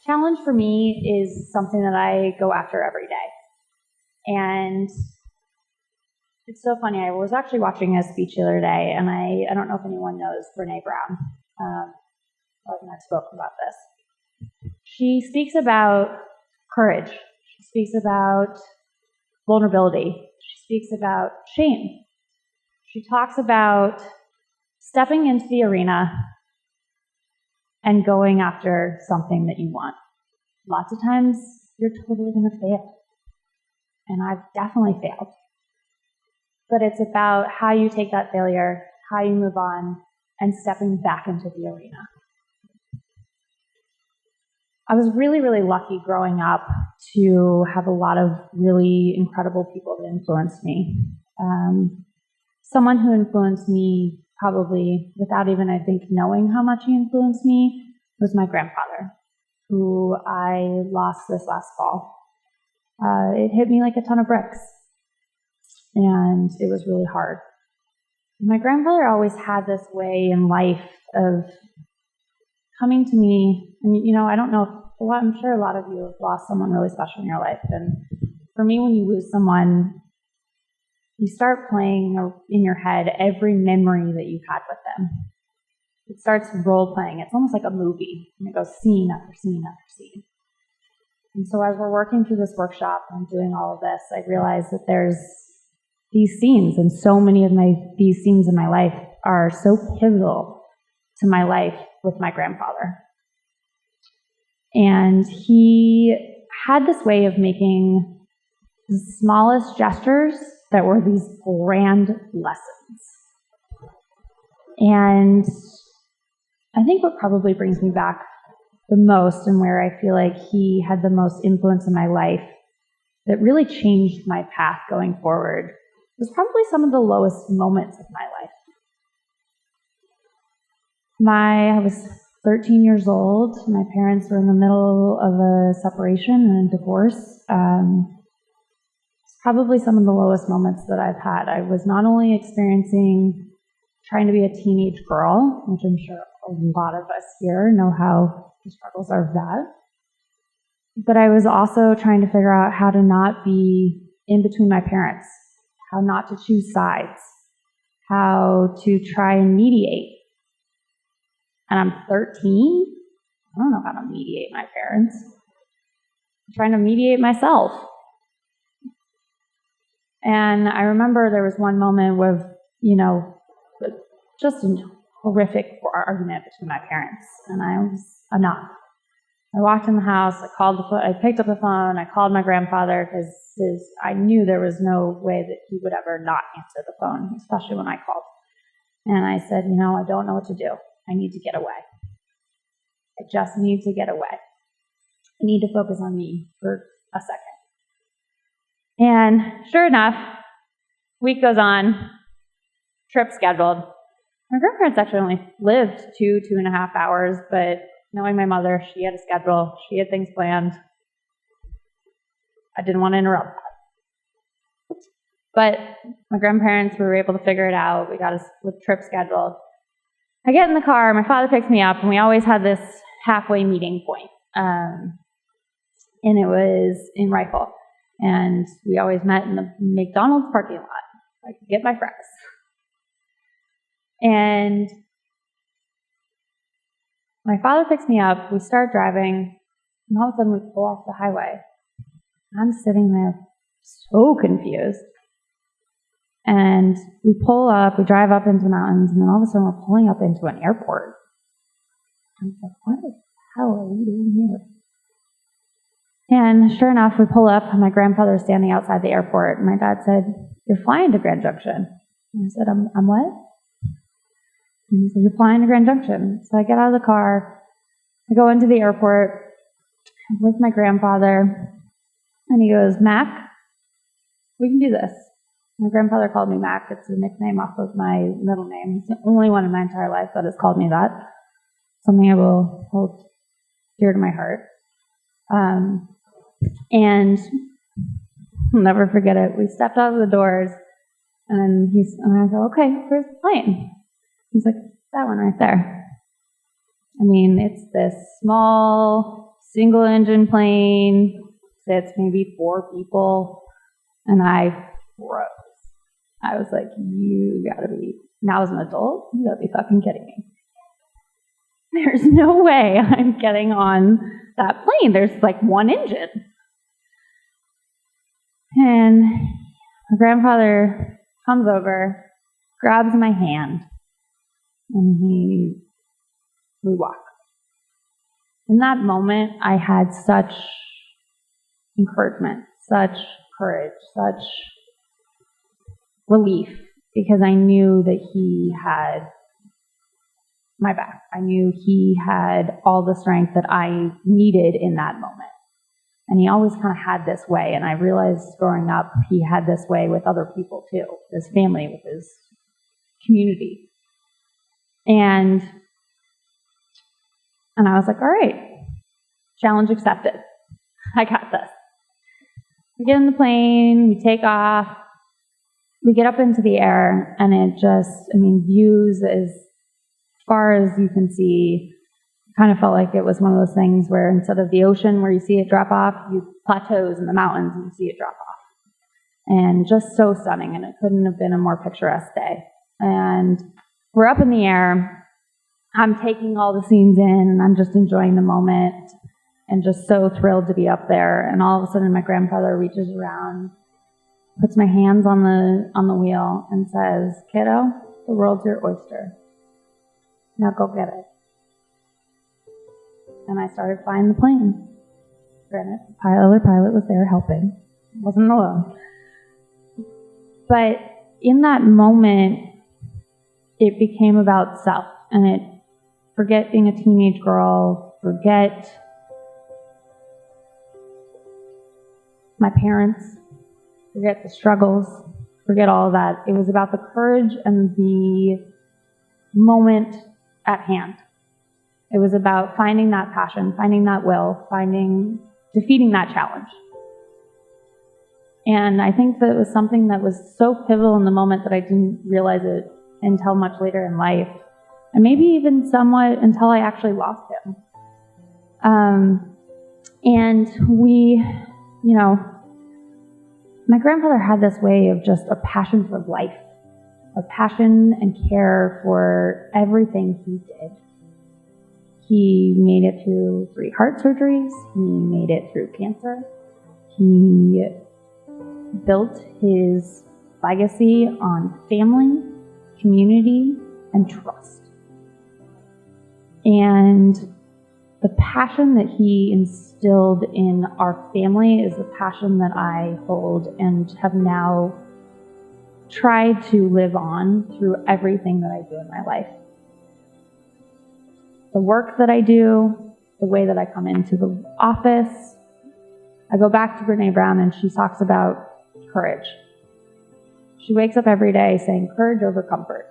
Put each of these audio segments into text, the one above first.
Challenge for me is something that I go after every day. And it's so funny. I was actually watching a speech the other day, and I don't know if anyone knows Brene Brown. I've spoken about this. She speaks about courage. She speaks about vulnerability. She speaks about shame. She talks about stepping into the arena and going after something that you want. Lots of times, you're totally going to fail. And I've definitely failed. But it's about how you take that failure, how you move on, and stepping back into the arena. I was really, really lucky growing up to have a lot of really incredible people that influenced me. Someone who influenced me probably without even, I think, knowing how much he influenced me was my grandfather, who I lost this last fall. It hit me like a ton of bricks, and it was really hard. My grandfather always had this way in life of coming to me, and I don't know, I'm sure a lot of you have lost someone really special in your life, and for me, when you lose someone, you start playing in your head every memory that you've had with them. It starts role-playing. It's almost like a movie, and it goes scene after scene after scene. And so as we're working through this workshop and doing all of this, I realized that there's these scenes, and so many of these scenes in my life are so pivotal to my life with my grandfather. And he had this way of making the smallest gestures that were these grand lessons. And I think what probably brings me back the most, and where I feel like he had the most influence in my life that really changed my path going forward, was probably some of the lowest moments of my life. I was 13 years old. My parents were in the middle of a separation and a divorce. It's probably some of the lowest moments that I've had. I was not only experiencing trying to be a teenage girl, which I'm sure a lot of us here know how the struggles are of that, but I was also trying to figure out how to not be in between my parents, how not to choose sides, how to try and mediate. And I'm 13. I don't know how to mediate my parents. I'm trying to mediate myself. And I remember there was one moment with, just a horrific argument between my parents. And I was enough. I walked in the house, I picked up the phone, I called my grandfather because I knew there was no way that he would ever not answer the phone, especially when I called. And I said, I don't know what to do. I need to get away. I just need to get away. I need to focus on me for a second. And sure enough, week goes on, trip scheduled. My grandparents actually only lived 2.5 hours, but knowing my mother, she had a schedule, she had things planned. I didn't want to interrupt that. But my grandparents, we were able to figure it out. We got a trip scheduled. I get in the car, my father picks me up, and we always had this halfway meeting point. And it was in Rifle. And we always met in the McDonald's parking lot. I could get my friends. And my father picks me up, we start driving, and all of a sudden we pull off the highway. I'm sitting there so confused. And we pull up, we drive up into the mountains, and then all of a sudden we're pulling up into an airport. I was like, what the hell are we doing here? And sure enough, we pull up, and my grandfather is standing outside the airport, and my dad said, "You're flying to Grand Junction." And I said, I'm what? And he said, "You're flying to Grand Junction." So I get out of the car, I go into the airport, I'm with my grandfather, and he goes, "Mac, we can do this." My grandfather called me Mac. It's a nickname off of my middle name. He's the only one in my entire life that has called me that. Something I will hold dear to my heart. And I'll never forget it. We stepped out of the doors, and I go, "Okay, where's the plane?" He's like, that one right there. I mean, it's this small, single-engine plane, fits maybe 4 people, and I froze. I was like, you gotta be, now as an adult, you gotta be fucking kidding me. There's no way I'm getting on that plane. There's like 1 engine. And my grandfather comes over, grabs my hand, and we walk. In that moment, I had such encouragement, such courage, such relief, because I knew that he had my back. I knew he had all the strength that I needed in that moment. And he always kind of had this way, and I realized growing up he had this way with other people too, his family, with his community. And I was like, all right, challenge accepted. I got this. We get in the plane, we take off, we get up into the air, and it just, views as far as you can see. Kind of felt like it was one of those things where instead of the ocean where you see it drop off, you plateaus in the mountains and you see it drop off. And just so stunning, and it couldn't have been a more picturesque day. And we're up in the air, I'm taking all the scenes in, and I'm just enjoying the moment, and just so thrilled to be up there. And all of a sudden my grandfather reaches around, puts my hands on the wheel, and says, kiddo, the world's your oyster. Now go get it. And I started flying the plane. Granted, the other pilot was there helping. Wasn't alone. But in that moment, it became about self. And forget being a teenage girl, forget my parents, forget the struggles, forget all of that. It was about the courage and the moment at hand. It was about finding that passion, finding that will, defeating that challenge. And I think that it was something that was so pivotal in the moment that I didn't realize it until much later in life. And maybe even somewhat until I actually lost him. And my grandfather had this way of just a passion for life, a passion and care for everything he did. He made it through 3 heart surgeries. He made it through cancer. He built his legacy on family, community, and trust. And the passion that he instilled in our family is the passion that I hold and have now tried to live on through everything that I do in my life. The work that I do, the way that I come into the office. I go back to Brene Brown, and she talks about courage. She wakes up every day saying, courage over comfort.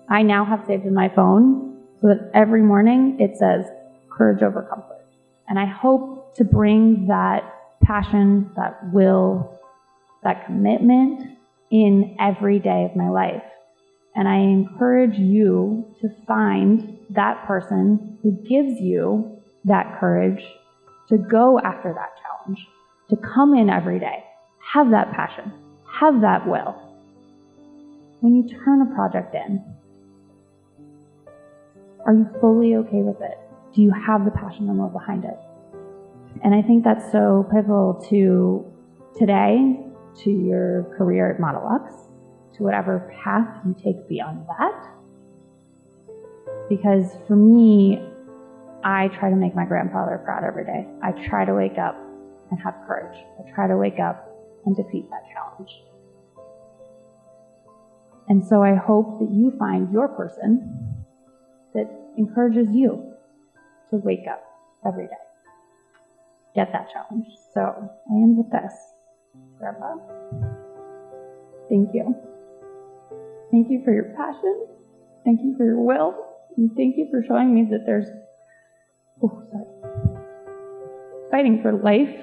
I now have saved in my phone so that every morning it says, courage over comfort. And I hope to bring that passion, that will, that commitment in every day of my life. And I encourage you to find that person who gives you that courage to go after that challenge, to come in every day, have that passion, have that will. When you turn a project in, are you fully okay with it? Do you have the passion and will behind it? And I think that's so pivotal to today, to your career at Model X, to whatever path you take beyond that. Because for me, I try to make my grandfather proud every day. I try to wake up and have courage. I try to wake up and defeat that challenge. And so I hope that you find your person that encourages you to wake up every day. Get that challenge. So I end with this. Grandpa, thank you. Thank you for your passion. Thank you for your will. And thank you for showing me that there's fighting for life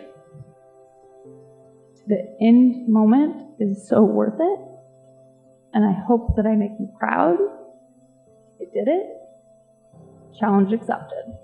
to the end moment is so worth it. and I hope that I make you proud. I did it. Challenge accepted.